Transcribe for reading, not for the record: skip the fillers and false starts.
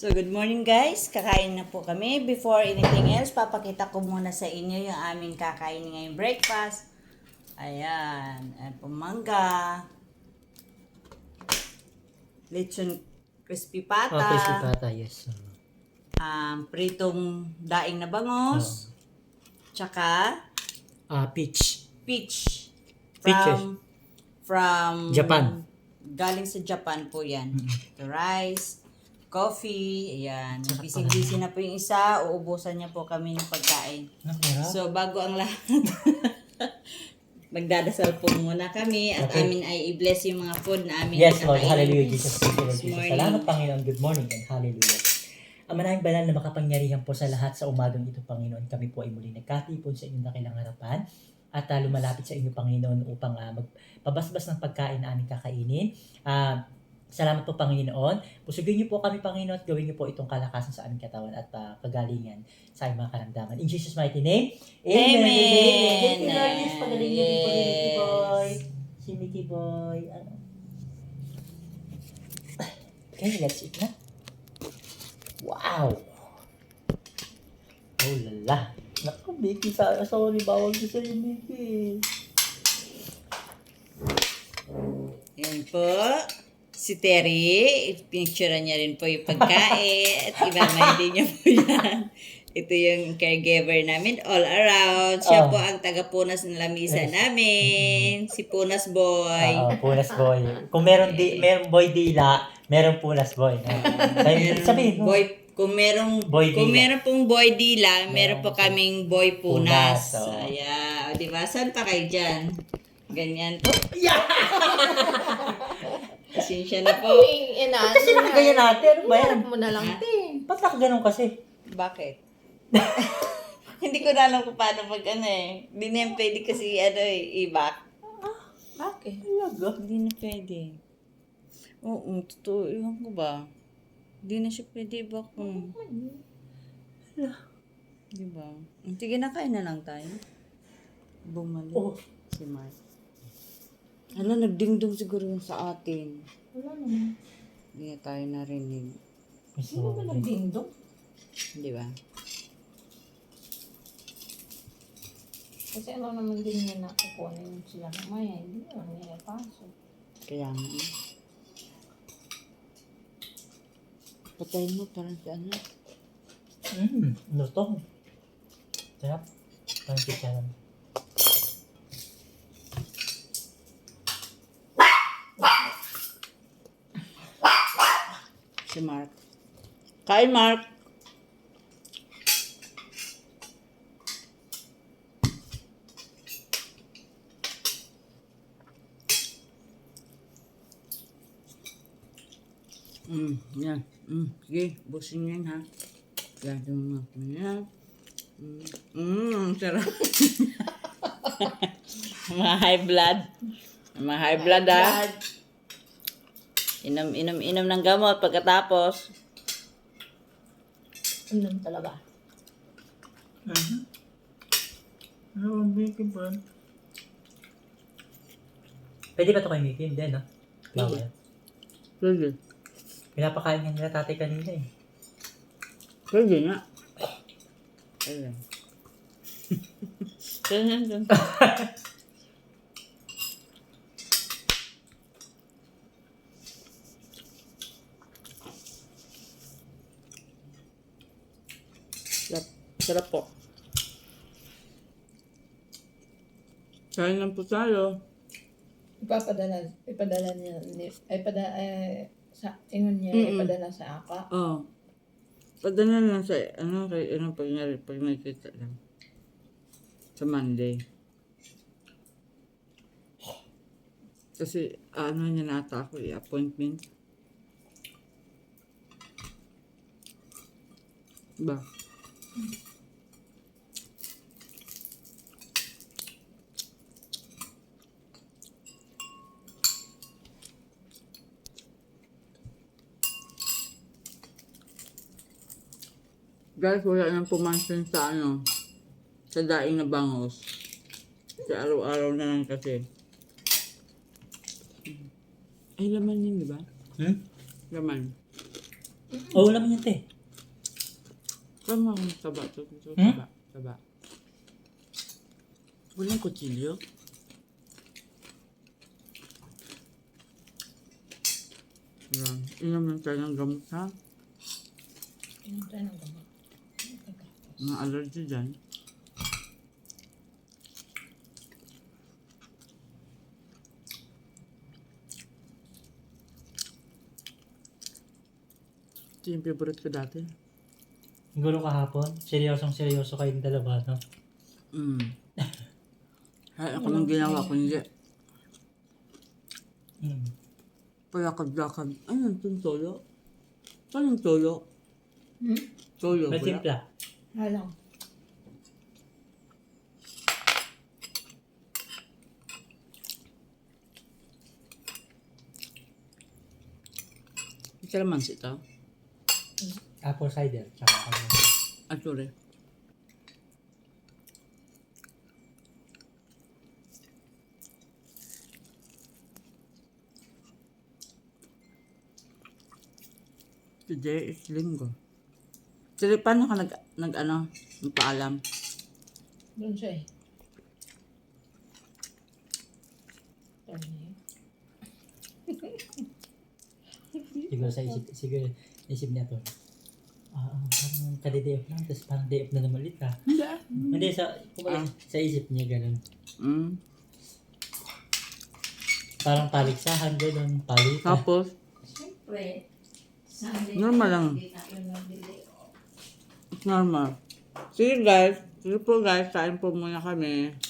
So, good morning guys. Kakain na po kami. Before anything else, papakita ko muna sa inyo yung aming kakain ngayong breakfast. Ayan. Ayan po, mangga. Lechon crispy pata. crispy pata, yes. Pritong daing na bangos. Tsaka, Peach. peach. Peaches. From Japan. Galing sa Japan po yan. The rice, coffee, ayan. Busy-busy na po yung isa, uubusan niya po kami ng pagkain. So, bago ang lahat, magdadasal po muna kami at amin ay i-bless yung mga food na amin. Yes, Lord. Hallelujah, Jesus. This morning. Salamat, Panginoon. Good morning and hallelujah. Ang manahing banal na makapangyarihan po sa lahat sa umagang ito, Panginoon. Kami po ay muli nagkatipon sa inyong dakilang harapan at lumalapit sa inyo, Panginoon, upang magpabasbas ng pagkain na aming kakainin. Salamat po, Panginoon. Pusugin niyo po kami, Panginoon, at gawin niyo po itong kalakasan sa aming katawan at kagalingan sa aming mga karamdaman. In Jesus' mighty name, Amen. Yes. Pagaling niyo po, Mickey Boy. Si Mickey Boy. Okay, let's eat na. Wow! Oh, lala. Naku, Mickey, sorry, bawal ko sa'yo, Mickey. Yan po. Si Terry, pinicturean niya rin po yung pagkain at ibamay din niya po yan. Ito yung caregiver namin all around. Siya po ang taga-punas ng lamisa namin. Si Punas Boy. Punas Boy. Kung meron boy dila, meron Punas Boy. Sabihin mo. Boy, kung merong pong boy dila, meron po kaming boy punas. Ayan. O, diba? Saan pa kayo dyan? Ganyan po. Pasensya na po. Kasi nakagaya natin. Iharap mo na lang din. Ba't nakaganon kasi? Bakit? Hindi ko na alam kung paano Hindi na yung pwede kasi i-back. Bakit? Talaga? Hindi na pwede. Oo, totoo. Iwan ko ba? Hindi na siya pwede i-back. Diba? Sige na, kain na lang tayo. Bumalik. Si Mark. Nagdingdong siguro yung sa atin. Wala naman. Hindi na tayo narinig. Sino ba nagdindong? Di ba? Kasi ano naman din niya nakukuha na yun sila mamaya. Hindi naman niya pasok. Kaya nga. Patayin mo parang si ano. Lutong. Sarap. Parang chicharon. Si Mark. Kain, Mark! Yan. Sige, busin nyo yan, ha? Gado mo ako yan. Sarap. Mga high blood. Mga high blood, ha? Inom ng gamot pagkatapos. Inom talaga. Mickey ba? Pwede ba ito kay Mickey? Hindi, no? Bawal. Pwede. Pinapakain nga nila tatay kanina eh. Pwede nga. Pwede. Pwede. Sarap po. Kain lang po tayo. Ipadala niya, sa ingon niya, ipadala sa aka. Oo. Padala lang sa, pag nakikita lang. Sa Monday. Kasi, niya nata ako, appointment. Ba? Guys, wala nang pumansin sa sa daing na bangos. Kasi araw-araw na lang kasi. Ay, laman yun, di ba? Laman. Oh, wala man yan, te. Tama ang taba. Hmm? Taba. Walang kutsilyo. Yan. Inom lang tayo ng gamot, ha? Yung tayo ng gamot. Mga allergy dyan. Ito yung favorite ko dati. Siguro kahapon, seryoso kayong dalawa, no? Kaya ako nang ginawa ko, hindi. Mm. Palakad-lakad. Ano itong tolo? Anong tolo? Tolo May ba? timpla. Alam. Ito naman ito. Apple cider. Tsaka ano. Ah, sorry. Today is linggo. Sige, paano ka nagpaalam? Doon siya eh. Tayo na yun. Siguro isip niya to. Parang kadi-day off lang, tapos parang day off na naman ulit, ha? Hindi. Hindi, sa isip niya ganun. Parang paligsahan, ganun, palitan. Tapos, Siyempre, Sunday Normal lang. Hindi tayo nabili. it's normal. Sige guys. Sige po guys, kain po muna kami.